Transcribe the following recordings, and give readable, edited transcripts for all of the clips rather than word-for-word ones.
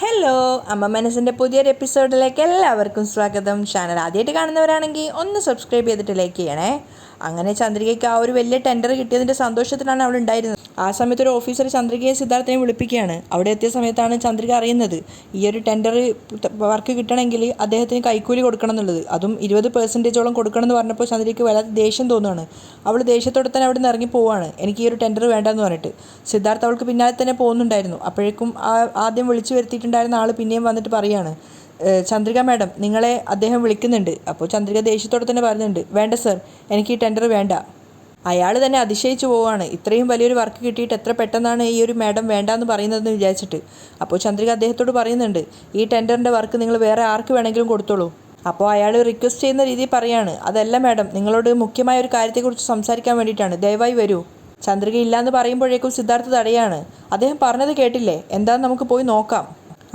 Hello, അമ്മ മനസ്സിൻ്റെ പുതിയൊരു എപ്പിസോഡിലേക്ക് എല്ലാവർക്കും സ്വാഗതം. ചാനൽ ആദ്യമായിട്ട് കാണുന്നവരാണെങ്കിൽ ഒന്ന് സബ്സ്ക്രൈബ് ചെയ്തിട്ട് ലൈക്ക് ചെയ്യണേ. അങ്ങനെ ചന്ദ്രികയ്ക്ക് ആ ഒരു വലിയ ടെൻഡർ കിട്ടിയതിൻ്റെ സന്തോഷത്തിലാണ് അവൾ ഉണ്ടായിരുന്നത്. ആ സമയത്ത് ഒരു ഓഫീസർ ചന്ദ്രികയെ സിദ്ധാർത്ഥനെ വിളിപ്പിക്കുകയാണ്. അവിടെ എത്തിയ സമയത്താണ് ചന്ദ്രിക അറിയുന്നത് ഈ ഒരു ടെൻഡർ വർക്ക് കിട്ടണമെങ്കിൽ അദ്ദേഹത്തിന് കൈക്കൂലി കൊടുക്കണം എന്നുള്ളത്. അതും 20% കൊടുക്കണം എന്ന് പറഞ്ഞപ്പോൾ ചന്ദ്രികയ്ക്ക് വല്ലാതെ ദേഷ്യം തോന്നുകയാണ്. അവൾ ദേഷ്യത്തോടെ തന്നെ അവിടെ നിന്ന് ഇറങ്ങി പോവുകയാണ്. എനിക്ക് ഈ ഒരു ടെൻഡർ വേണ്ടെന്ന് പറഞ്ഞിട്ട്. സിദ്ധാർത്ഥ അവൾക്ക് പിന്നാലെ തന്നെ പോകുന്നുണ്ടായിരുന്നു. അപ്പോഴേക്കും ആദ്യം വിളിച്ചു വരുത്തിയിട്ടുണ്ടായിരുന്ന ആൾ പിന്നെയും വന്നിട്ട് പറയുകയാണ്, ചന്ദ്രിക മാഡം നിങ്ങളെ അദ്ദേഹം വിളിക്കുന്നുണ്ട്. അപ്പോൾ ചന്ദ്രിക ദേഷ്യത്തോടെ തന്നെ പറയുന്നുണ്ട്, വേണ്ട സർ, എനിക്ക് ഈ ടെൻഡർ വേണ്ട. അയാൾ തന്നെ അതിശയിച്ചു പോവുകയാണ്. ഇത്രയും വലിയൊരു വർക്ക് കിട്ടിയിട്ട് എത്ര പെട്ടെന്നാണ് ഈ ഒരു മാഡം വേണ്ടാന്ന് പറയുന്നതെന്ന് വിചാരിച്ചിട്ട്. അപ്പോൾ ചന്ദ്രിക അദ്ദേഹത്തോട് പറയുന്നുണ്ട്, ഈ ടെൻഡറിൻ്റെ വർക്ക് നിങ്ങൾ വേറെ ആർക്ക് വേണമെങ്കിലും കൊടുത്തോളൂ. അപ്പോൾ അയാൾ റിക്വസ്റ്റ് ചെയ്യുന്ന രീതിയിൽ പറയാണ്, അതല്ല മാഡം, നിങ്ങളോട് മുഖ്യമായ ഒരു കാര്യത്തെക്കുറിച്ച് സംസാരിക്കാൻ വേണ്ടിയിട്ടാണ്, ദയവായി വരൂ. ചന്ദ്രിക ഇല്ലാന്ന് പറയുമ്പോഴേക്കും സിദ്ധാർത്ഥ തടയാണ്. അദ്ദേഹം പറഞ്ഞത് കേട്ടില്ലേ, എന്താണെന്ന് നമുക്ക് പോയി നോക്കാം.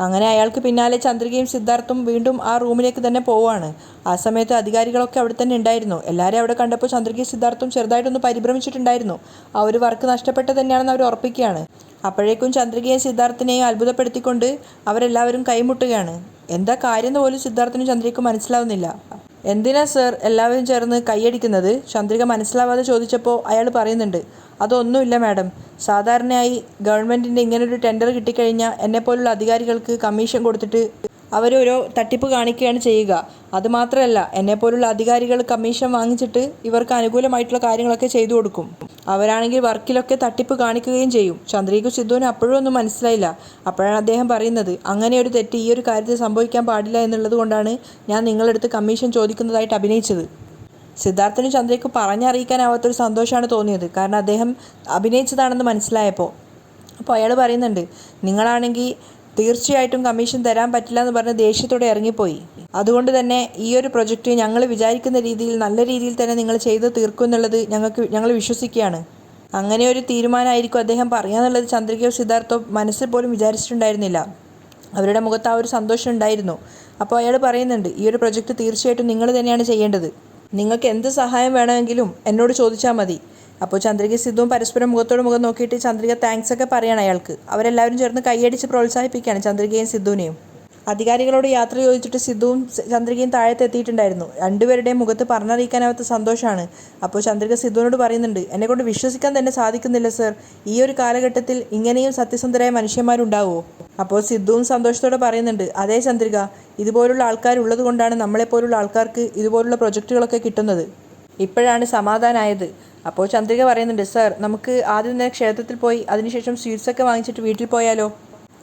അങ്ങനെ അയാൾക്ക് പിന്നാലെ ചന്ദ്രികയും സിദ്ധാർത്ഥും വീണ്ടും ആ റൂമിലേക്ക് തന്നെ പോവുകയാണ്. ആ സമയത്ത് അധികാരികളൊക്കെ അവിടെ തന്നെ ഉണ്ടായിരുന്നു. എല്ലാവരും അവിടെ കണ്ടപ്പോൾ ചന്ദ്രികയും സിദ്ധാർത്ഥും ചെറുതായിട്ടൊന്ന് പരിഭ്രമിച്ചിട്ടുണ്ടായിരുന്നു. ആ ഒരു വർക്ക് നഷ്ടപ്പെട്ടത് തന്നെയാണെന്ന് അവർ ഉറപ്പിക്കുകയാണ്. അപ്പോഴേക്കും ചന്ദ്രികയും സിദ്ധാർത്ഥിനെയും അത്ഭുതപ്പെടുത്തിക്കൊണ്ട് അവരെല്ലാവരും കൈമുട്ടുകയാണ്. എന്താ കാര്യം എന്ന് പോലും സിദ്ധാർത്ഥിനും ചന്ദ്രികയ്ക്കും മനസ്സിലാവുന്നില്ല. എന്തിനാ സർ എല്ലാവരും ചേർന്ന് കൈയടിക്കുന്നത്? ചന്ദ്രിക മനസ്സിലാവാതെ ചോദിച്ചപ്പോൾ അയാൾ പറയുന്നുണ്ട്, അതൊന്നുമില്ല മാഡം, സാധാരണയായി ഗവൺമെൻറ്റിൻ്റെ ഇങ്ങനൊരു ടെൻഡർ കിട്ടിക്കഴിഞ്ഞാൽ എന്നെപ്പോലുള്ള അധികാരികൾക്ക് കമ്മീഷൻ കൊടുത്തിട്ട് അവരോരോ തട്ടിപ്പ് കാണിക്കുകയാണ് ചെയ്യുക. അതുമാത്രമല്ല, എന്നെപ്പോലുള്ള അധികാരികൾ കമ്മീഷൻ വാങ്ങിച്ചിട്ട് ഇവർക്ക് അനുകൂലമായിട്ടുള്ള കാര്യങ്ങളൊക്കെ ചെയ്തു കൊടുക്കും. അവരാണെങ്കിൽ വർക്കിലൊക്കെ തട്ടിപ്പ് കാണിക്കുകയും ചെയ്യും. ചന്ദ്രികയ്ക്കും സിദ്ധുവിനും അപ്പോഴും ഒന്നും മനസ്സിലായില്ല. അപ്പോഴാണ് അദ്ദേഹം പറയുന്നത്, അങ്ങനെ ഒരു തെറ്റ് ഈ ഒരു കാര്യത്തിൽ സംഭവിക്കാൻ പാടില്ല എന്നുള്ളത് കൊണ്ടാണ് ഞാൻ നിങ്ങളെടുത്ത് കമ്മീഷൻ ചോദിക്കുന്നതായിട്ട് അഭിനയിച്ചത്. സിദ്ധാർത്ഥിനും ചന്ദ്രയ്ക്ക് പറഞ്ഞറിയിക്കാനാവാത്തൊരു സന്തോഷമാണ് തോന്നിയത്. കാരണം അദ്ദേഹം അഭിനയിച്ചതാണെന്ന് മനസ്സിലായപ്പോൾ. അപ്പോൾ അയാൾ പറയുന്നുണ്ട്, നിങ്ങളാണെങ്കിൽ തീർച്ചയായിട്ടും കമ്മീഷൻ തരാൻ പറ്റില്ല എന്ന് പറഞ്ഞ് ദേഷ്യത്തോടെ ഇറങ്ങിപ്പോയി. അതുകൊണ്ട് തന്നെ ഈ ഒരു പ്രൊജക്റ്റ് ഞങ്ങൾ വിചാരിക്കുന്ന രീതിയിൽ നല്ല രീതിയിൽ തന്നെ നിങ്ങൾ ചെയ്ത് തീർക്കും എന്നുള്ളത് ഞങ്ങൾ വിശ്വസിക്കുകയാണ്. അങ്ങനെ ഒരു തീരുമാനമായിരിക്കും അദ്ദേഹം പറയാന്നുള്ളത് ചന്ദ്രികയോ സിദ്ധാർത്ഥോ മനസ്സിൽ പോലും വിചാരിച്ചിട്ടുണ്ടായിരുന്നില്ല. അവരുടെ മുഖത്ത് ആ ഒരു സന്തോഷം ഉണ്ടായിരുന്നു. അപ്പോൾ അയാൾ പറയുന്നുണ്ട്, ഈ ഒരു പ്രൊജക്റ്റ് തീർച്ചയായിട്ടും നിങ്ങൾ തന്നെയാണ് ചെയ്യേണ്ടത്. നിങ്ങൾക്ക് എന്ത് സഹായം വേണമെങ്കിലും എന്നോട് ചോദിച്ചാൽ മതി. അപ്പോൾ ചന്ദ്രികയും സിദ്ധുവും പരസ്പരം മുഖത്തോട് മുഖം നോക്കിയിട്ട് ചന്ദ്രിക താങ്ക്സ് ഒക്കെ പറയണം അയാൾക്ക്. അവരെല്ലാവരും ചേർന്ന് കൈയടിച്ച് പ്രോത്സാഹിപ്പിക്കുകയാണ് ചന്ദ്രികയും സിദ്ധുവിനെയും. അധികാരികളോട് യാത്ര ചോദിച്ചിട്ട് സിദ്ധുവും ചന്ദ്രികയും താഴത്ത് എത്തിയിട്ടുണ്ടായിരുന്നു. രണ്ടുപേരുടെയും മുഖത്ത് പറഞ്ഞറിയിക്കാനാവാത്ത സന്തോഷമാണ്. അപ്പോൾ ചന്ദ്രിക സിദ്ധുവിനോട് പറയുന്നുണ്ട്, എന്നെക്കൊണ്ട് വിശ്വസിക്കാൻ തന്നെ സാധിക്കുന്നില്ല സർ, ഈ ഒരു കാലഘട്ടത്തിൽ ഇങ്ങനെയും സത്യസന്ധരായ മനുഷ്യന്മാരുണ്ടാവുമോ? അപ്പോൾ സിദ്ധുവും സന്തോഷത്തോടെ പറയുന്നുണ്ട്, അതേ ചന്ദ്രിക, ഇതുപോലുള്ള ആൾക്കാരുള്ളത് കൊണ്ടാണ് നമ്മളെപ്പോലുള്ള ആൾക്കാർക്ക് ഇതുപോലുള്ള പ്രൊജക്റ്റുകളൊക്കെ കിട്ടുന്നത്. ഇപ്പോഴാണ് സമാധാനമായത്. അപ്പോൾ ചന്ദ്രിക പറയുന്നുണ്ട്, സർ, നമുക്ക് ആദ്യം തന്നെ ക്ഷേത്രത്തിൽ പോയി അതിനുശേഷം സ്വീറ്റ്സൊക്കെ വാങ്ങിച്ചിട്ട് വീട്ടിൽ പോയാലോ?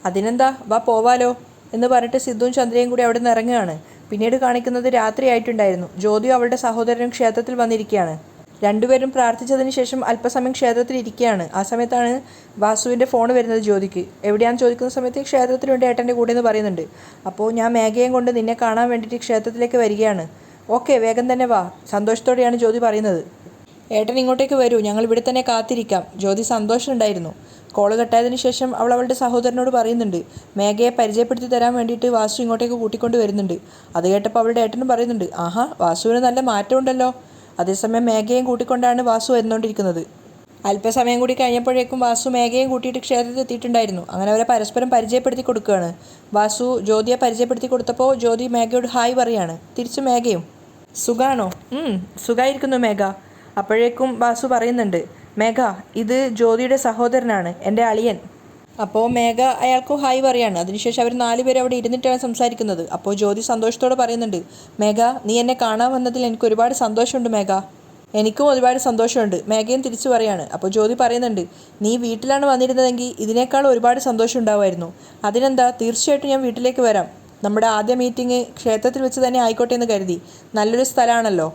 അതിനെന്താ, വാ പോവാലോ എന്ന് പറഞ്ഞിട്ട് സിദ്ധുവും ചന്ദ്രയും കൂടി അവിടെ നിന്ന് ഇറങ്ങുകയാണ്. പിന്നീട് കാണിക്കുന്നത് രാത്രിയായിട്ടുണ്ടായിരുന്നു. ജ്യോതിയും അവളുടെ സഹോദരനും ക്ഷേത്രത്തിൽ വന്നിരിക്കുകയാണ്. രണ്ടുപേരും പ്രാർത്ഥിച്ചതിന് ശേഷം അല്പസമയം ക്ഷേത്രത്തിൽ ഇരിക്കുകയാണ്. ആ സമയത്താണ് വാസുവിൻ്റെ ഫോൺ വരുന്നത് ജ്യോതിക്ക്. എവിടെയാണെന്ന് ചോദിക്കുന്ന സമയത്ത് ക്ഷേത്രത്തിലുണ്ട് ഏട്ടൻ്റെ കൂടെ എന്ന് പറയുന്നുണ്ട്. അപ്പോൾ ഞാൻ മേഘയും കൊണ്ട് നിന്നെ കാണാൻ വേണ്ടിയിട്ട് ക്ഷേത്രത്തിലേക്ക് വരികയാണ്. ഓക്കെ, വേഗം തന്നെ വാ, സന്തോഷത്തോടെയാണ് ജ്യോതി പറയുന്നത്. ഏട്ടൻ ഇങ്ങോട്ടേക്ക് വരൂ, ഞങ്ങൾ ഇവിടെ തന്നെ കാത്തിരിക്കാം. ജ്യോതി സന്തോഷമുണ്ടായിരുന്നു. കോള് കട്ടായതിനു ശേഷം അവൾ അവളുടെ സഹോദരനോട് പറയുന്നുണ്ട്, മേഘയെ പരിചയപ്പെടുത്തി തരാൻ വേണ്ടിയിട്ട് വാസു ഇങ്ങോട്ടേക്ക് കൂട്ടിക്കൊണ്ട് വരുന്നുണ്ട്. അത് കേട്ടപ്പോൾ അവളുടെ ഏട്ടനും പറയുന്നുണ്ട്, ആഹാ, വാസുവിന് നല്ല മാറ്റമുണ്ടല്ലോ. അതേസമയം മേഘയും കൂട്ടിക്കൊണ്ടാണ് വാസു വന്നുകൊണ്ടിരിക്കുന്നത്. അല്പസമയം കൂടി കഴിഞ്ഞപ്പോഴേക്കും വാസു മേഘയും കൂട്ടിയിട്ട് ക്ഷേത്രത്തിൽ എത്തിയിട്ടുണ്ടായിരുന്നു. അങ്ങനെ അവരെ പരസ്പരം പരിചയപ്പെടുത്തി കൊടുക്കുകയാണ്. വാസു ജ്യോതിയെ പരിചയപ്പെടുത്തി കൊടുത്തപ്പോൾ ജ്യോതി മേഘയോട് ഹായ് പറയാണ്. തിരിച്ച് മേഘയും, സുഖാണോ? സുഖമായിരിക്കുന്നു മേഘ. അപ്പോഴേക്കും വാസു പറയുന്നുണ്ട്, മേഘ, ഇത് ജ്യോതിയുടെ സഹോദരനാണ്, എൻ്റെ അളിയൻ. അപ്പോൾ മേഘ അയാൾക്ക് ഹായ് പറയാണ്. അതിനുശേഷം അവർ 4 പേര് അവിടെ ഇരുന്നിട്ടാണ് സംസാരിക്കുന്നത്. അപ്പോൾ ജ്യോതി സന്തോഷത്തോടെ പറയുന്നുണ്ട്, മേഘ, നീ എന്നെ കാണാൻ വന്നതിൽ എനിക്ക് ഒരുപാട് സന്തോഷമുണ്ട് മേഘ. എനിക്കും ഒരുപാട് സന്തോഷമുണ്ട്, മേഘയും തിരിച്ചു പറയാണ്. അപ്പോൾ ജ്യോതി പറയുന്നുണ്ട്, നീ വീട്ടിലാണ് വന്നിരുന്നതെങ്കിൽ ഇതിനേക്കാൾ ഒരുപാട് സന്തോഷം ഉണ്ടാവുമായിരുന്നു. അതിനെന്താ, തീർച്ചയായിട്ടും ഞാൻ വീട്ടിലേക്ക് വരാം. നമ്മുടെ ആദ്യ മീറ്റിംഗ് ക്ഷേത്രത്തിൽ വെച്ച് തന്നെ ആയിക്കോട്ടെ എന്ന് കരുതി. നല്ലൊരു സ്ഥലമാണല്ലോ.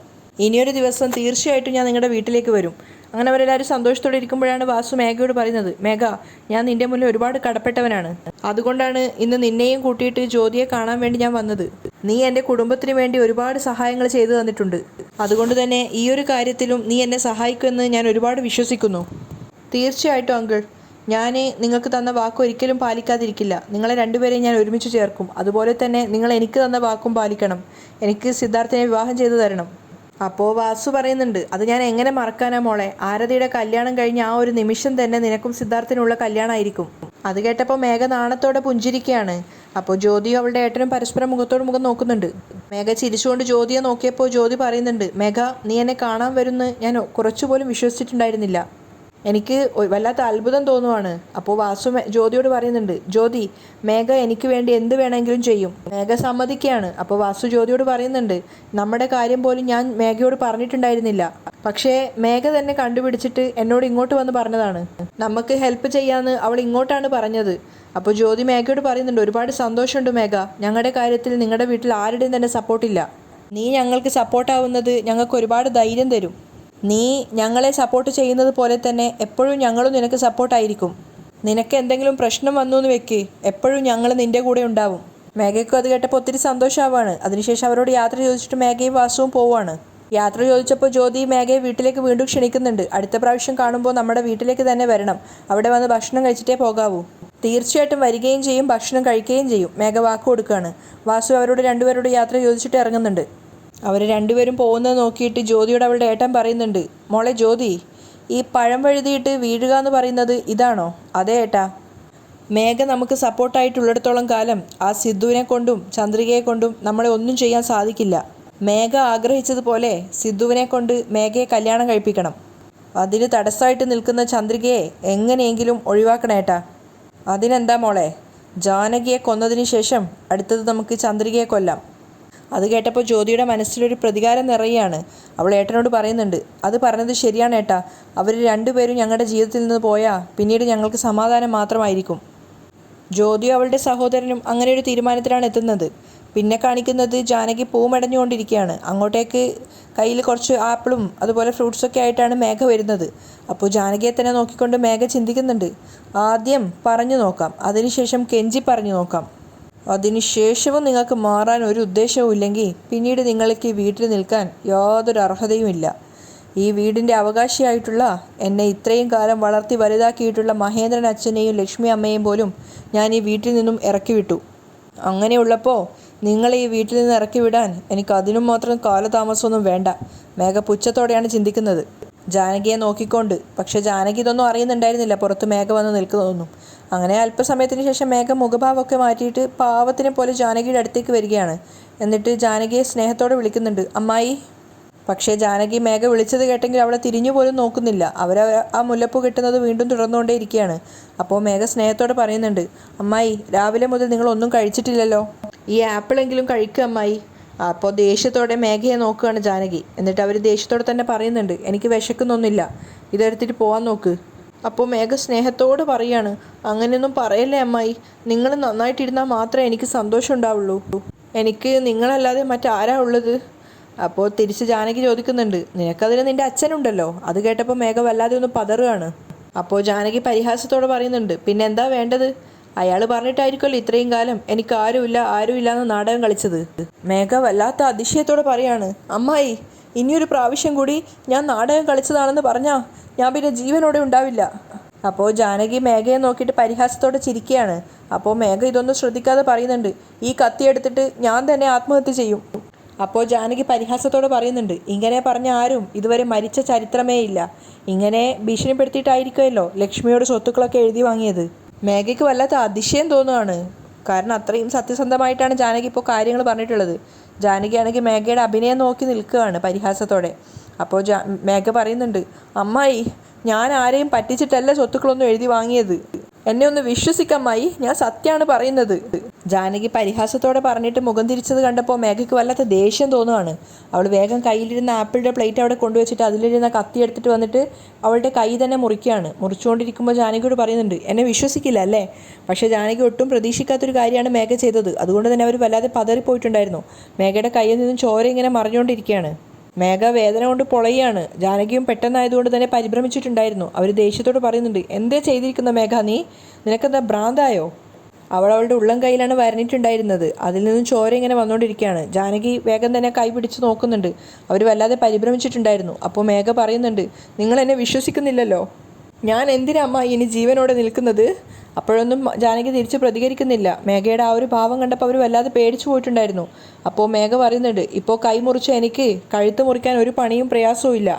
ഇനിയൊരു ദിവസം തീർച്ചയായിട്ടും ഞാൻ നിങ്ങളുടെ വീട്ടിലേക്ക് വരും. അങ്ങനെ അവരെല്ലാവരും സന്തോഷത്തോടെ ഇരിക്കുമ്പോഴാണ് വാസു മേഘയോട് പറയുന്നത്, മേഘ, ഞാൻ നിൻ്റെ മുന്നിൽ ഒരുപാട് കടപ്പെട്ടവനാണ്. അതുകൊണ്ടാണ് ഇന്ന് നിന്നെയും കൂട്ടിയിട്ട് ജ്യോതിയെ കാണാൻ വേണ്ടി ഞാൻ വന്നത്. നീ എൻ്റെ കുടുംബത്തിന് വേണ്ടി ഒരുപാട് സഹായങ്ങൾ ചെയ്തു തന്നിട്ടുണ്ട്. അതുകൊണ്ട് തന്നെ ഈ ഒരു കാര്യത്തിലും നീ എന്നെ സഹായിക്കുമെന്ന് ഞാൻ ഒരുപാട് വിശ്വസിക്കുന്നു. തീർച്ചയായിട്ടും അങ്കിൾ, ഞാൻ നിങ്ങൾക്ക് തന്ന വാക്ക് ഒരിക്കലും പാലിക്കാതിരിക്കില്ല. നിങ്ങളെ രണ്ടുപേരെയും ഞാൻ ഒരുമിച്ച് ചേർക്കും. അതുപോലെ തന്നെ നിങ്ങൾ എനിക്ക് തന്ന വാക്കും പാലിക്കണം. എനിക്ക് സിദ്ധാർത്ഥിനെ വിവാഹം ചെയ്തു തരണം. അപ്പോൾ വാസു പറയുന്നുണ്ട്, അത് ഞാൻ എങ്ങനെ മറക്കാനാ മോളെ, ആരതിയുടെ കല്യാണം കഴിഞ്ഞ ആ ഒരു നിമിഷം തന്നെ നിനക്കും സിദ്ധാർത്ഥിനുള്ള കല്യാണമായിരിക്കും. അത് കേട്ടപ്പോൾ മേഘ നാണത്തോടെ പുഞ്ചിരിക്കുകയാണ്. അപ്പോൾ ജ്യോതിയും അവളുടെ ഏട്ടനും പരസ്പരം മുഖത്തോട് മുഖം നോക്കുന്നുണ്ട്. മേഘ ചിരിച്ചുകൊണ്ട് ജ്യോതിയെ നോക്കിയപ്പോൾ ജ്യോതി പറയുന്നുണ്ട്, മേഘ, നീ എന്നെ കാണാൻ വരുമെന്ന് ഞാൻ കുറച്ചുപോലും വിശ്വസിച്ചിട്ടുണ്ടായിരുന്നില്ല. എനിക്ക് വല്ലാത്ത അത്ഭുതം തോന്നുവാണ്. അപ്പോൾ വാസു ജ്യോതിയോട് പറയുന്നുണ്ട്, ജ്യോതി, മേഘ എനിക്ക് വേണ്ടി എന്ത് വേണമെങ്കിലും ചെയ്യും. മേഘ സമ്മതിക്കുകയാണ്. അപ്പോൾ വാസു ജ്യോതിയോട് പറയുന്നുണ്ട്, നമ്മുടെ കാര്യം പോലും ഞാൻ മേഘയോട് പറഞ്ഞിട്ടുണ്ടായിരുന്നില്ല. പക്ഷേ മേഘ തന്നെ കണ്ടുപിടിച്ചിട്ട് എന്നോട് ഇങ്ങോട്ട് വന്ന് പറഞ്ഞതാണ്. നമുക്ക് ഹെൽപ്പ് ചെയ്യാമെന്ന് അവൾ ഇങ്ങോട്ടാണ് പറഞ്ഞത്. അപ്പോൾ ജ്യോതി മേഘയോട് പറയുന്നുണ്ട്, ഒരുപാട് സന്തോഷമുണ്ട് മേഘ. ഞങ്ങളുടെ കാര്യത്തിൽ നിങ്ങളുടെ വീട്ടിൽ ആരുടെയും തന്നെ സപ്പോർട്ടില്ല. നീ ഞങ്ങൾക്ക് സപ്പോർട്ടാവുന്നത് ഞങ്ങൾക്ക് ഒരുപാട് ധൈര്യം തരും. നീ ഞങ്ങളെ സപ്പോർട്ട് ചെയ്യുന്നത് പോലെ തന്നെ എപ്പോഴും ഞങ്ങളും നിനക്ക് സപ്പോർട്ടായിരിക്കും. നിനക്ക് എന്തെങ്കിലും പ്രശ്നം വന്നു എന്ന് വെക്ക്, എപ്പോഴും ഞങ്ങൾ നിൻ്റെ കൂടെ ഉണ്ടാവും. മേഘയ്ക്കും അത് കേട്ടപ്പോൾ ഒത്തിരി സന്തോഷമാവാണ്. അതിനുശേഷം അവരോട് യാത്ര ചോദിച്ചിട്ട് മേഘയും വാസുവും പോവുകയാണ്. യാത്ര ചോദിച്ചപ്പോൾ ജ്യോതി മേഘയെ വീട്ടിലേക്ക് വീണ്ടും ക്ഷണിക്കുന്നുണ്ട്. അടുത്ത പ്രാവശ്യം കാണുമ്പോൾ നമ്മുടെ വീട്ടിലേക്ക് തന്നെ വരണം. അവിടെ വന്ന് ഭക്ഷണം കഴിച്ചിട്ടേ പോകാവൂ. തീർച്ചയായിട്ടും വരികയും ചെയ്യും, ഭക്ഷണം കഴിക്കുകയും ചെയ്യും. മേഘ വാക്ക് കൊടുക്കുകയാണ്. വാസു അവരോട് രണ്ടുപേരോട് യാത്ര ചോദിച്ചിട്ട് ഇറങ്ങുന്നുണ്ട്. അവർ രണ്ടുപേരും പോകുന്നത് നോക്കിയിട്ട് ജ്യോതിയോട് അവളുടെ ഏട്ടൻ പറയുന്നുണ്ട്, മോളെ ജ്യോതി, ഈ പഴം വഴുതിയിട്ട് വീഴുക എന്ന് പറയുന്നത് ഇതാണോ? അതേ ഏട്ടാ. മേഘ നമുക്ക് സപ്പോർട്ടായിട്ടുള്ളിടത്തോളം കാലം ആ സിദ്ധുവിനെ കൊണ്ടും ചന്ദ്രികയെ കൊണ്ടും നമ്മളെ ഒന്നും ചെയ്യാൻ സാധിക്കില്ല. മേഘ ആഗ്രഹിച്ചതുപോലെ സിദ്ധുവിനെ കൊണ്ട് മേഘയെ കല്യാണം കഴിപ്പിക്കണം. അതിന് തടസ്സമായിട്ട് നിൽക്കുന്ന ചന്ദ്രികയെ എങ്ങനെയെങ്കിലും ഒഴിവാക്കണേട്ടാ. അതിനെന്താ മോളെ, ജാനകിയെ കൊന്നതിന് ശേഷം അടുത്തത് നമുക്ക് ചന്ദ്രികയെ കൊല്ലാം. അത് കേട്ടപ്പോൾ ജ്യോതിയുടെ മനസ്സിലൊരു പ്രതികാരം നിറയുകയാണ്. അവൾ ഏട്ടനോട് പറയുന്നുണ്ട്, അത് പറഞ്ഞത് ശരിയാണ് ഏട്ടാ. അവർ രണ്ടുപേരും ഞങ്ങളുടെ ജീവിതത്തിൽ നിന്ന് പോയാൽ പിന്നീട് ഞങ്ങൾക്ക് സമാധാനം മാത്രമായിരിക്കും. ജ്യോതിയും അവളുടെ സഹോദരനും അങ്ങനെ ഒരു തീരുമാനത്തിലാണ് എത്തുന്നത്. പിന്നെ കാണിക്കുന്നത് ജാനകി പൂമെടഞ്ഞുകൊണ്ടിരിക്കുകയാണ്. അങ്ങോട്ടേക്ക് കയ്യിൽ കുറച്ച് ആപ്പിളും അതുപോലെ ഫ്രൂട്ട്സൊക്കെ ആയിട്ടാണ് മേഘ വരുന്നത്. അപ്പോൾ ജാനകിയെ തന്നെ നോക്കിക്കൊണ്ട് മേഘ ചിന്തിക്കുന്നുണ്ട്, ആദ്യം പറഞ്ഞു നോക്കാം, അതിനുശേഷം കെഞ്ചി പറഞ്ഞു നോക്കാം. അതിനുശേഷവും നിങ്ങൾക്ക് മാറാൻ ഒരു ഉദ്ദേശവും ഇല്ലെങ്കിൽ പിന്നീട് നിങ്ങൾക്ക് ഈ വീട്ടിൽ നിൽക്കാൻ യാതൊരു അർഹതയുമില്ല. ഈ വീടിൻ്റെ അവകാശിയായിട്ടുള്ള എന്നെ ഇത്രയും കാലം വളർത്തി വലുതാക്കിയിട്ടുള്ള മഹേന്ദ്രൻ അച്ഛനെയും ലക്ഷ്മി അമ്മയെയും പോലും ഞാൻ ഈ വീട്ടിൽ നിന്നും ഇറക്കി വിട്ടു. അങ്ങനെയുള്ളപ്പോൾ നിങ്ങളെ ഈ വീട്ടിൽ നിന്ന് ഇറക്കി വിടാൻ എനിക്ക് അതിനും മാത്രം കാലതാമസമൊന്നും വേണ്ട. മേഘ പുച്ഛത്തോടെയാണ് ചിന്തിക്കുന്നത് ജാനകിയെ നോക്കിക്കൊണ്ട്. പക്ഷെ ജാനകി ഇതൊന്നും അറിയുന്നുണ്ടായിരുന്നില്ല, പുറത്ത് മേഘ വന്ന് നിൽക്കുന്നതൊന്നും. അങ്ങനെ അല്പസമയത്തിന് ശേഷം മേഘ മുഖഭാവമൊക്കെ മാറ്റിയിട്ട് പാവത്തിനെ പോലെ ജാനകിയുടെ അടുത്തേക്ക് വരികയാണ്. എന്നിട്ട് ജാനകിയെ സ്നേഹത്തോടെ വിളിക്കുന്നുണ്ട്, അമ്മായി. പക്ഷേ ജാനകി മേഘ വിളിച്ചത് കേട്ടെങ്കിൽ അവളെ തിരിഞ്ഞു പോലും നോക്കുന്നില്ല. ആ മുല്ലപ്പൂ കിട്ടുന്നത് വീണ്ടും തുടർന്നുകൊണ്ടേയിരിക്കുകയാണ്. അപ്പോൾ മേഘ സ്നേഹത്തോടെ പറയുന്നുണ്ട്, അമ്മായി, രാവിലെ മുതൽ നിങ്ങളൊന്നും കഴിച്ചിട്ടില്ലല്ലോ, ഈ ആപ്പിളെങ്കിലും കഴിക്കുക അമ്മായി. അപ്പോൾ ദേഷ്യത്തോടെ മേഘയെ നോക്കുകയാണ് ജാനകി. എന്നിട്ട് അവർ ദേഷ്യത്തോടെ തന്നെ പറയുന്നുണ്ട്, എനിക്ക് വിശക്കുന്നൊന്നുമില്ല, ഇതെടുത്തിട്ട് പോകാൻ നോക്ക്. അപ്പോൾ മേഘ സ്നേഹത്തോട് പറയാണ്, അങ്ങനെയൊന്നും പറയല്ലേ അമ്മായി, നിങ്ങൾ നന്നായിട്ടിരുന്നാൽ മാത്രമേ എനിക്ക് സന്തോഷം ഉണ്ടാവുള്ളൂ. എനിക്ക് നിങ്ങളല്ലാതെ മറ്റാരാ ഉള്ളത്? അപ്പോൾ തിരിച്ച് ജാനകി ചോദിക്കുന്നുണ്ട്, നിനക്കതിന് നിൻ്റെ അച്ഛനുണ്ടല്ലോ. അത് കേട്ടപ്പോൾ മേഘ വല്ലാതെ ഒന്ന് പതറുകയാണ്. അപ്പോൾ ജാനകി പരിഹാസത്തോടെ പറയുന്നുണ്ട്, പിന്നെ എന്താ വേണ്ടത്? അയാൾ പറഞ്ഞിട്ടായിരിക്കുമല്ലോ ഇത്രയും കാലം എനിക്ക് ആരുമില്ല എന്ന് നാടകം കളിച്ചത്. മേഘ വല്ലാത്ത അതിശയത്തോടെ പറയാണ്, അമ്മായി, ഇനിയൊരു പ്രാവശ്യം കൂടി ഞാൻ നാടകം കളിച്ചതാണെന്ന് പറഞ്ഞാൽ ഞാൻ പിന്നെ ജീവനോടെ ഉണ്ടാവില്ല. അപ്പോൾ ജാനകി മേഘയെ നോക്കിയിട്ട് പരിഹാസത്തോടെ ചിരിക്കുകയാണ്. അപ്പോൾ മേഘ ഇതൊന്നും ശ്രദ്ധിക്കാതെ പറയുന്നുണ്ട്, ഈ കത്തി എടുത്തിട്ട് ഞാൻ തന്നെ ആത്മഹത്യ ചെയ്യും. അപ്പോൾ ജാനകി പരിഹാസത്തോടെ പറയുന്നുണ്ട്, ഇങ്ങനെ പറഞ്ഞ ആരും ഇതുവരെ മരിച്ച ചരിത്രമേ ഇല്ല. ഇങ്ങനെ ഭീഷണിപ്പെടുത്തിയിട്ടായിരിക്കുമല്ലോ ലക്ഷ്മിയോട് സ്വത്തുക്കളൊക്കെ എഴുതി വാങ്ങിയത്. മേഘയ്ക്ക് വല്ലാത്ത അതിശയം തോന്നുകയാണ്. കാരണം അത്രയും സത്യസന്ധമായിട്ടാണ് ജാനകി ഇപ്പോൾ കാര്യങ്ങൾ പറഞ്ഞിട്ടുള്ളത്. ജാനകിയാണെങ്കിൽ മേഘയുടെ അഭിനയം നോക്കി നിൽക്കുകയാണ് പരിഹാസത്തോടെ. അപ്പോൾ മേഘ പറയുന്നുണ്ട്, അമ്മായി, ഞാൻ ആരെയും പറ്റിച്ചിട്ടല്ല സ്വത്തുക്കളൊന്നും എഴുതി വാങ്ങിയത്. എന്നെ ഒന്ന് വിശ്വസിക്കമ്മായി, ഞാൻ സത്യമാണ് പറയുന്നത്. ജാനകി പരിഹാസത്തോടെ പറഞ്ഞിട്ട് മുഖം തിരിച്ചത് കണ്ടപ്പോൾ മേഘയ്ക്ക് വല്ലാത്ത ദേഷ്യം തോന്നുകയാണ്. അവൾ വേഗം കയ്യിലിരുന്ന ആപ്പിളിൻ്റെ പ്ലേറ്റ് അവിടെ കൊണ്ടുവച്ചിട്ട് അതിലിരുന്ന കത്തി എടുത്തിട്ട് വന്നിട്ട് അവളുടെ കൈ തന്നെ മുറിക്കുകയാണ്. മുറിച്ചുകൊണ്ടിരിക്കുമ്പോൾ ജാനകിയോട് പറയുന്നുണ്ട്, എന്നെ വിശ്വസിക്കില്ല അല്ലേ? പക്ഷേ ജാനകി ഒട്ടും പ്രതീക്ഷിക്കാത്തൊരു കാര്യമാണ് മേഘ ചെയ്തത്. അതുകൊണ്ട് തന്നെ അവർ വല്ലാതെ പതറിപ്പോയിട്ടുണ്ടായിരുന്നു. മേഘയുടെ കയ്യിൽ നിന്നും ചോര ഇങ്ങനെ മറിഞ്ഞുകൊണ്ടിരിക്കുകയാണ്. മേഘ വേദന കൊണ്ട് പൊളയാണ്. ജാനകിയും പെട്ടെന്നായതുകൊണ്ട് തന്നെ പരിഭ്രമിച്ചിട്ടുണ്ടായിരുന്നു. അവർ ദേഷ്യത്തോട് പറയുന്നുണ്ട്, എന്തേ ചെയ്തിരിക്കുന്ന മേഘ നീ? നിനക്കെന്താ ഭ്രാന്തായോ? അവളുടെ ഉള്ളം കയ്യിലാണ് വരഞ്ഞിട്ടുണ്ടായിരുന്നത്. അതിൽ നിന്നും ചോര ഇങ്ങനെ വന്നുകൊണ്ടിരിക്കുകയാണ്. ജാനകി വേഗം തന്നെ കൈ പിടിച്ച് നോക്കുന്നുണ്ട്. അവർ വല്ലാതെ പരിഭ്രമിച്ചിട്ടുണ്ടായിരുന്നു. അപ്പോൾ മേഘ പറയുന്നുണ്ട്, നിങ്ങൾ എന്നെ വിശ്വസിക്കുന്നില്ലല്ലോ, ഞാൻ എന്തിനാ അമ്മ ഇനി ജീവനോടെ നിൽക്കുന്നത്? അപ്പോഴൊന്നും ജാനകി തിരിച്ച് പ്രതികരിക്കുന്നില്ല. മേഘയുടെ ആ ഒരു ഭാവം കണ്ടപ്പോൾ അവർ വല്ലാതെ പേടിച്ചു പോയിട്ടുണ്ടായിരുന്നു. അപ്പോൾ മേഘ പറയുന്നുണ്ട്, ഇപ്പോൾ കൈ മുറിച്ച എനിക്ക് കഴുത്ത് മുറിക്കാൻ ഒരു പണിയും പ്രയാസവും ഇല്ല.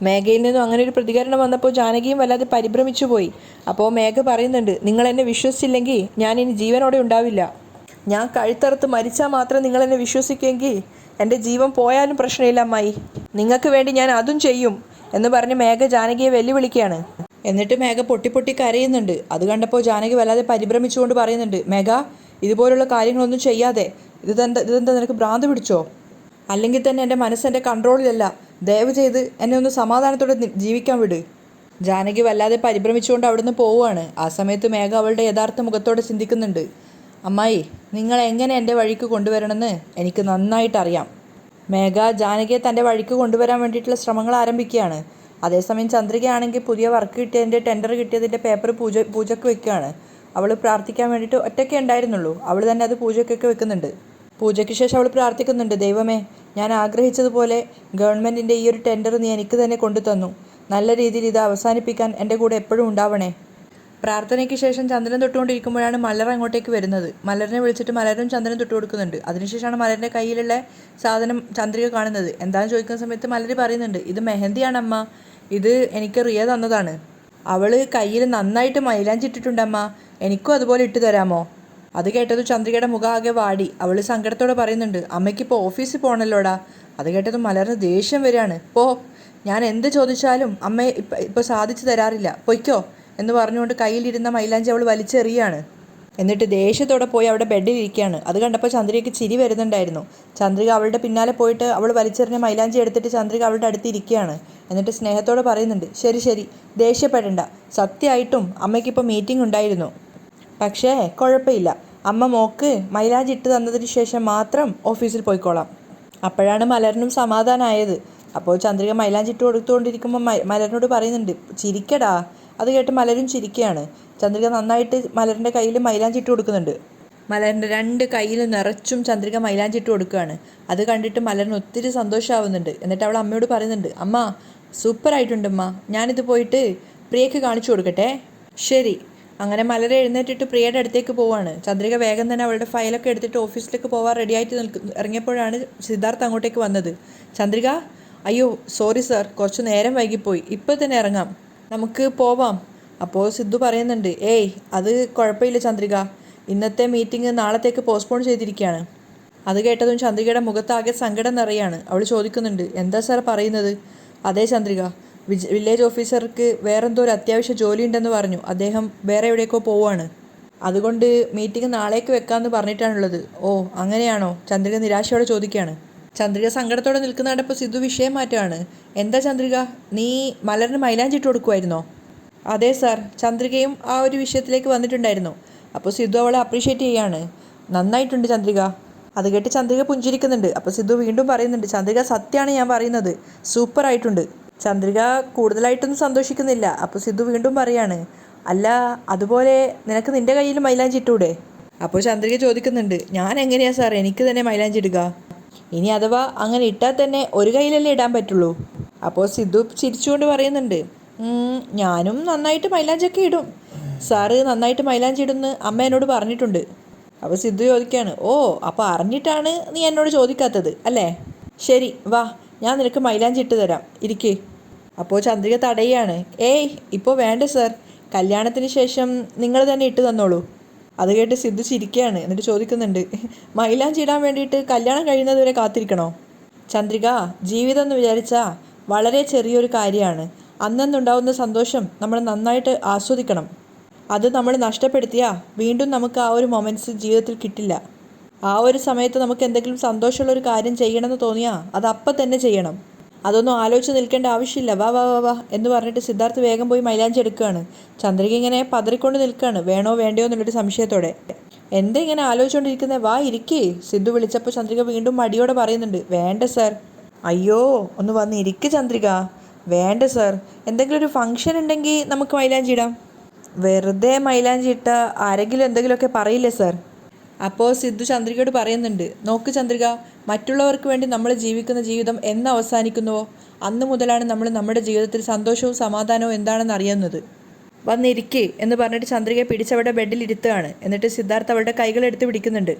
മേഘയിൽ നിന്നും അങ്ങനെ ഒരു പ്രതികരണം വന്നപ്പോൾ ജാനകിയും വല്ലാതെ പരിഭ്രമിച്ചു പോയി. അപ്പോൾ മേഘ പറയുന്നുണ്ട്, നിങ്ങൾ എന്നെ വിശ്വസിച്ചില്ലെങ്കിൽ ഞാൻ ഇനി ജീവനോടെ ഉണ്ടാവില്ല. ഞാൻ കഴുത്തറുത്ത് മരിച്ചാൽ മാത്രം നിങ്ങളെന്നെ വിശ്വസിക്കുമെങ്കിൽ എൻ്റെ ജീവൻ പോയാലും പ്രശ്നമില്ല അമ്മായി. നിങ്ങൾക്ക് വേണ്ടി ഞാൻ അതും ചെയ്യും എന്ന് പറഞ്ഞ് മേഘ ജാനകിയെ വെല്ലുവിളിക്കുകയാണ്. എന്നിട്ട് മേഘ പൊട്ടി പൊട്ടി കരയുന്നുണ്ട്. അത് കണ്ടപ്പോൾ ജാനകി വല്ലാതെ പരിഭ്രമിച്ചുകൊണ്ട് പറയുന്നുണ്ട്, മേഘ ഇതുപോലുള്ള കാര്യങ്ങളൊന്നും ചെയ്യാതെ, ഇതെന്താ നിനക്ക് ഭ്രാന്ത് പിടിച്ചോ? അല്ലെങ്കിൽ തന്നെ എൻ്റെ മനസ്സെൻ്റെ കൺട്രോളിലല്ല. ദയവ് ചെയ്ത് എന്നെ ഒന്ന് സമാധാനത്തോടെ ജീവിക്കാൻ വിട്. ജാനകി വല്ലാതെ പരിഭ്രമിച്ചുകൊണ്ട് അവിടുന്ന് പോവുകയാണ്. ആ സമയത്ത് മേഘ അവളുടെ യഥാർത്ഥ മുഖത്തോടെ ചിന്തിക്കുന്നുണ്ട്. അമ്മായി, നിങ്ങൾ എങ്ങനെ എൻ്റെ വഴിക്ക് കൊണ്ടുവരണമെന്ന് എനിക്ക് നന്നായിട്ടറിയാം. മേഘ ജാനകിയെ തൻ്റെ വഴിക്ക് കൊണ്ടുവരാൻ വേണ്ടിയിട്ടുള്ള ശ്രമങ്ങൾ ആരംഭിക്കുകയാണ്. അതേസമയം ചന്ദ്രികയാണെങ്കിൽ പുതിയ വർക്ക് കിട്ടിയതിൻ്റെ ടെൻഡർ കിട്ടിയതിൻ്റെ പേപ്പർ പൂജയ്ക്ക് വെക്കുകയാണ്. അവൾ പ്രാർത്ഥിക്കാൻ വേണ്ടിയിട്ട് ഒറ്റയ്ക്കേ ഉണ്ടായിരുന്നുള്ളൂ. അവൾ തന്നെ അത് പൂജയ്ക്കൊക്കെ വെക്കുന്നുണ്ട്. പൂജയ്ക്ക് ശേഷം അവൾ പ്രാർത്ഥിക്കുന്നുണ്ട്, ദൈവമേ, ഞാൻ ആഗ്രഹിച്ചതുപോലെ ഗവൺമെൻറ്റിൻ്റെ ഈ ഒരു ടെൻഡർ നീ എനിക്ക് തന്നെ കൊണ്ടു തന്നു. നല്ല രീതിയിൽ ഇത് അവസാനിപ്പിക്കാൻ എൻ്റെ കൂടെ എപ്പോഴും ഉണ്ടാവണേ. പ്രാർത്ഥനയ്ക്ക് ശേഷം ചന്ദനം തൊട്ടുകൊണ്ടിരിക്കുമ്പോഴാണ് മലർ അങ്ങോട്ടേക്ക് വരുന്നത്. മലറിനെ വിളിച്ചിട്ട് മലരും ചന്ദനം തൊട്ട് കൊടുക്കുന്നുണ്ട്. അതിനുശേഷമാണ് മലറിൻ്റെ കയ്യിലുള്ള സാധനം ചന്ദ്രിക കാണുന്നത്. എന്താണെന്ന് ചോദിക്കുന്ന സമയത്ത് മലർ പറയുന്നുണ്ട്, ഇത് മെഹന്തിയാണ് അമ്മ, ഇത് എനിക്ക് റിയ തന്നതാണ്. അവൾ കയ്യിൽ നന്നായിട്ട് മൈലാഞ്ചി ഇട്ടിട്ടുണ്ടമ്മ, എനിക്കും അതുപോലെ ഇട്ട് തരാമോ? അത് കേട്ടതും ചന്ദ്രികയുടെ മുഖം ആകെ വാടി. അവൾ സങ്കടത്തോടെ പറയുന്നുണ്ട്, അമ്മയ്ക്കിപ്പോൾ ഓഫീസിൽ പോകണല്ലോടാ. അത് കേട്ടതും മലറിന് ദേഷ്യം വരികയാണ്. ഞാൻ എന്ത് ചോദിച്ചാലും അമ്മ ഇപ്പോൾ സാധിച്ചു തരാറില്ല, പൊയ്ക്കോ എന്ന് പറഞ്ഞുകൊണ്ട് കയ്യിലിരുന്ന മൈലാഞ്ചി അവൾ വലിച്ചെറിയാണ്. എന്നിട്ട് ദേഷ്യത്തോടെ പോയി അവിടെ ബെഡിലിരിക്കുകയാണ്. അത് കണ്ടപ്പോൾ ചന്ദ്രികയ്ക്ക് ചിരി വരുന്നുണ്ടായിരുന്നു. ചന്ദ്രിക അവളുടെ പിന്നാലെ പോയിട്ട് അവൾ വലിച്ചെറിഞ്ഞ മൈലാഞ്ചി എടുത്തിട്ട് ചന്ദ്രിക അവളുടെ അടുത്ത് ഇരിക്കുകയാണ്. എന്നിട്ട് സ്നേഹത്തോടെ പറയുന്നുണ്ട്, ശരി ദേഷ്യപ്പെടണ്ട, സത്യമായിട്ടും അമ്മയ്ക്കിപ്പോൾ മീറ്റിംഗ് ഉണ്ടായിരുന്നു. പക്ഷേ കുഴപ്പമില്ല, അമ്മ മോക്ക് മൈലാഞ്ചി ഇട്ട് തന്നതിന് ശേഷം മാത്രം ഓഫീസിൽ പോയിക്കോളാം. അപ്പോഴാണ് മലറിനും സമാധാനമായത്. അപ്പോൾ ചന്ദ്രിക മൈലാഞ്ചി ഇട്ട് കൊടുത്തുകൊണ്ടിരിക്കുമ്പോൾ മലറിനോട് പറയുന്നുണ്ട്, ചിരിക്കടാ. അത് കേട്ട് മലരും ചിരിക്കുകയാണ്. ചന്ദ്രിക നന്നായിട്ട് മലറിൻ്റെ കയ്യിൽ മൈലാഞ്ചി ഇട്ട് കൊടുക്കുന്നുണ്ട്. മലറിൻ്റെ 2 കയ്യിൽ നിറച്ചും ചന്ദ്രിക മൈലാഞ്ചി ഇട്ട് കൊടുക്കുകയാണ്. അത് കണ്ടിട്ട് മലറിന് ഒത്തിരി സന്തോഷമാവുന്നുണ്ട്. എന്നിട്ട് അവൾ അമ്മയോട് പറയുന്നുണ്ട്, അമ്മ സൂപ്പറായിട്ടുണ്ടമ്മ, ഞാനിത് പോയിട്ട് പ്രിയക്ക് കാണിച്ചു കൊടുക്കട്ടെ. ശരി. അങ്ങനെ മലരെ എഴുന്നേറ്റിട്ട് പ്രിയയുടെ അടുത്തേക്ക് പോവാണ്. ചന്ദ്രിക വേഗം തന്നെ അവളുടെ ഫയലൊക്കെ എടുത്തിട്ട് ഓഫീസിലേക്ക് പോകാൻ റെഡിയായിട്ട് ഇറങ്ങിയപ്പോഴാണ് സിദ്ധാർത്ഥ് അങ്ങോട്ടേക്ക് വന്നത്. ചന്ദ്രിക, അയ്യോ സോറി സാർ, കുറച്ച് നേരം വൈകിപ്പോയി, ഇപ്പോൾ തന്നെ ഇറങ്ങാം, നമുക്ക് പോവാം. അപ്പോൾ സിദ്ധു പറയുന്നുണ്ട്, അത് കുഴപ്പമില്ല ചന്ദ്രിക, ഇന്നത്തെ മീറ്റിംഗ് നാളത്തേക്ക് പോസ്റ്റ്പോൺ ചെയ്തിരിക്കുകയാണ്. അത് കേട്ടതും ചന്ദ്രികയുടെ മുഖത്താകെ സങ്കടം നിറയാണ്. അവൾ ചോദിക്കുന്നുണ്ട്, എന്താ സാർ പറയുന്നത്? അതെ ചന്ദ്രിക, വില്ലേജ് ഓഫീസർക്ക് വേറെന്തോ ഒരു അത്യാവശ്യ ജോലി ഉണ്ടെന്ന് പറഞ്ഞു. അദ്ദേഹം വേറെ എവിടേക്കോ പോവുകയാണ്. അതുകൊണ്ട് മീറ്റിംഗ് നാളേക്ക് വെക്കാമെന്ന് പറഞ്ഞിട്ടാണുള്ളത്. ഓ അങ്ങനെയാണോ? ചന്ദ്രിക നിരാശയോടെ ചോദിക്കുകയാണ്. ചന്ദ്രിക സങ്കടത്തോടെ നിൽക്കുന്ന കണ്ടപ്പോൾ സിദ്ധു വിഷയം മാറ്റുകയാണ്. എന്താ ചന്ദ്രിക, നീ മലറിന് മൈലാഞ്ചി ഇട്ട് കൊടുക്കുമായിരുന്നോ? അതെ സാർ, ചന്ദ്രികയും ആ ഒരു വിഷയത്തിലേക്ക് വന്നിട്ടുണ്ടായിരുന്നു. അപ്പോൾ സിദ്ധു അവളെ അപ്രീഷിയേറ്റ് ചെയ്യാണ്. നന്നായിട്ടുണ്ട് ചന്ദ്രിക. അത് കേട്ട് ചന്ദ്രിക പുഞ്ചിരിക്കുന്നുണ്ട്. അപ്പോൾ സിദ്ധു വീണ്ടും പറയുന്നുണ്ട്, ചന്ദ്രിക സത്യമാണ് ഞാൻ പറയുന്നത്, സൂപ്പറായിട്ടുണ്ട്. ചന്ദ്രിക കൂടുതലായിട്ടൊന്നും സന്തോഷിക്കുന്നില്ല. അപ്പോൾ സിദ്ധു വീണ്ടും പറയാണ്, അല്ല അതുപോലെ നിനക്ക് നിൻ്റെ കയ്യിൽ മൈലാഞ്ചി ഇട്ടൂടെ? അപ്പോൾ ചന്ദ്രിക ചോദിക്കുന്നുണ്ട്, ഞാൻ എങ്ങനെയാ സാർ എനിക്ക് തന്നെ മൈലാഞ്ചി ഇടുക? ഇനി അഥവാ അങ്ങനെ ഇട്ടാൽ തന്നെ ഒരു കയ്യിലല്ലേ ഇടാൻ പറ്റുള്ളൂ. അപ്പോൾ സിദ്ധു ചിരിച്ചുകൊണ്ട് പറയുന്നുണ്ട്, ഞാനും നന്നായിട്ട് മൈലാഞ്ചിയൊക്കെ ഇടും. സാറ് നന്നായിട്ട് മൈലാഞ്ചി ഇടുമെന്ന് അമ്മ എന്നോട് പറഞ്ഞിട്ടുണ്ട്. അപ്പോൾ സിദ്ധു ചോദിക്കുകയാണ്, ഓ അപ്പോൾ അറിഞ്ഞിട്ടാണ് നീ എന്നോട് ചോദിക്കാത്തത് അല്ലേ? ശരി വാ, ഞാൻ നിനക്ക് മൈലാഞ്ചി ഇട്ട് തരാം, ഇരിക്ക്. അപ്പോൾ ചന്ദ്രിക തടയാണ്. ഇപ്പോൾ വേണ്ട സാർ, കല്യാണത്തിന് ശേഷം നിങ്ങൾ തന്നെ ഇട്ട് തന്നോളൂ. അത് കേട്ട് സിദ്ധു ചിരിക്കുകയാണ്. എന്നിട്ട് ചോദിക്കുന്നുണ്ട്, മൈലാഞ്ചി ഇടാൻ വേണ്ടിയിട്ട് കല്യാണം കഴിയുന്നതുവരെ കാത്തിരിക്കണോ? ചന്ദ്രിക, ജീവിതം എന്ന് വിചാരിച്ചാൽ വളരെ ചെറിയൊരു കാര്യമാണ്. അന്നുണ്ടാവുന്ന സന്തോഷം നമ്മൾ നന്നായിട്ട് ആസ്വദിക്കണം. അത് നമ്മൾ നഷ്ടപ്പെടുത്തിയാൽ വീണ്ടും നമുക്ക് ആ ഒരു മൊമെൻറ്റ്സ് ജീവിതത്തിൽ കിട്ടില്ല. ആ ഒരു സമയത്ത് നമുക്ക് എന്തെങ്കിലും സന്തോഷമുള്ളൊരു കാര്യം ചെയ്യണമെന്ന് തോന്നിയാൽ അത് അപ്പം തന്നെ ചെയ്യണം. അതൊന്നും ആലോചിച്ച് നിൽക്കേണ്ട ആവശ്യമില്ല. വാ വാ വാ വാ എന്ന് പറഞ്ഞിട്ട് സിദ്ധാർത്ഥ് വേഗം പോയി മൈലാഞ്ചി എടുക്കുകയാണ്. ചന്ദ്രിക ഇങ്ങനെ പതറിക്കൊണ്ട് നിൽക്കുകയാണ്, വേണോ വേണ്ടയോ എന്നുള്ളൊരു സംശയത്തോടെ. എന്താ ഇങ്ങനെ ആലോചിച്ചുകൊണ്ടിരിക്കുന്നത്? വാ ഇരിക്കേ. സിദ്ധു വിളിച്ചപ്പോൾ ചന്ദ്രിക വീണ്ടും മടിയോടെ പറയുന്നുണ്ട്, വേണ്ട സാർ. അയ്യോ ഒന്ന് വന്ന് ഇരിക്ക് ചന്ദ്രിക. വേണ്ട സാർ, എന്തെങ്കിലും ഒരു ഫംഗ്ഷൻ ഉണ്ടെങ്കിൽ നമുക്ക് മൈലാഞ്ചി ഇടാം. വെറുതെ മൈലാഞ്ചി ഇട്ടാൽ ആരെങ്കിലും എന്തെങ്കിലുമൊക്കെ പറയില്ലേ സാർ? അപ്പോൾ സിദ്ധു ചന്ദ്രികയോട് പറയുന്നുണ്ട്, നോക്ക് ചന്ദ്രിക, മറ്റുള്ളവർക്ക് വേണ്ടി നമ്മൾ ജീവിക്കുന്ന ജീവിതം എന്ന് അവസാനിക്കുന്നുവോ അന്ന് മുതലാണ് നമ്മൾ നമ്മുടെ ജീവിതത്തിൽ സന്തോഷവും സമാധാനവും എന്താണെന്ന് അറിയുന്നത്. വന്നിരിക്കേ എന്ന് പറഞ്ഞിട്ട് ചന്ദ്രികയെ പിടിച്ചവരുടെ ബെഡിൽ ഇരുത്തുകയാണ്. എന്നിട്ട് സിദ്ധാർത്ഥ് അവളുടെ കൈകളെടുത്ത് പിടിക്കുന്നുണ്ട്.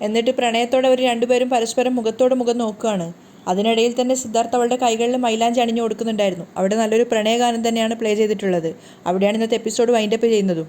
എന്നിട്ട് പ്രണയത്തോടെ അവർ രണ്ടുപേരും പരസ്പരം മുഖത്തോട് മുഖം നോക്കുകയാണ്. അതിനിടയിൽ തന്നെ സിദ്ധാർത്ഥ് അവളുടെ കൈകളിൽ മൈലാഞ്ചി അണിഞ്ഞു കൊടുക്കുന്നുണ്ടായിരുന്നു. അവിടെ നല്ലൊരു പ്രണയഗാനം തന്നെയാണ് പ്ലേ ചെയ്തിട്ടുള്ളത്. അവിടെയാണ് ഇന്നത്തെ എപ്പിസോഡ് വൈൻഡപ്പ് ചെയ്യുന്നതും.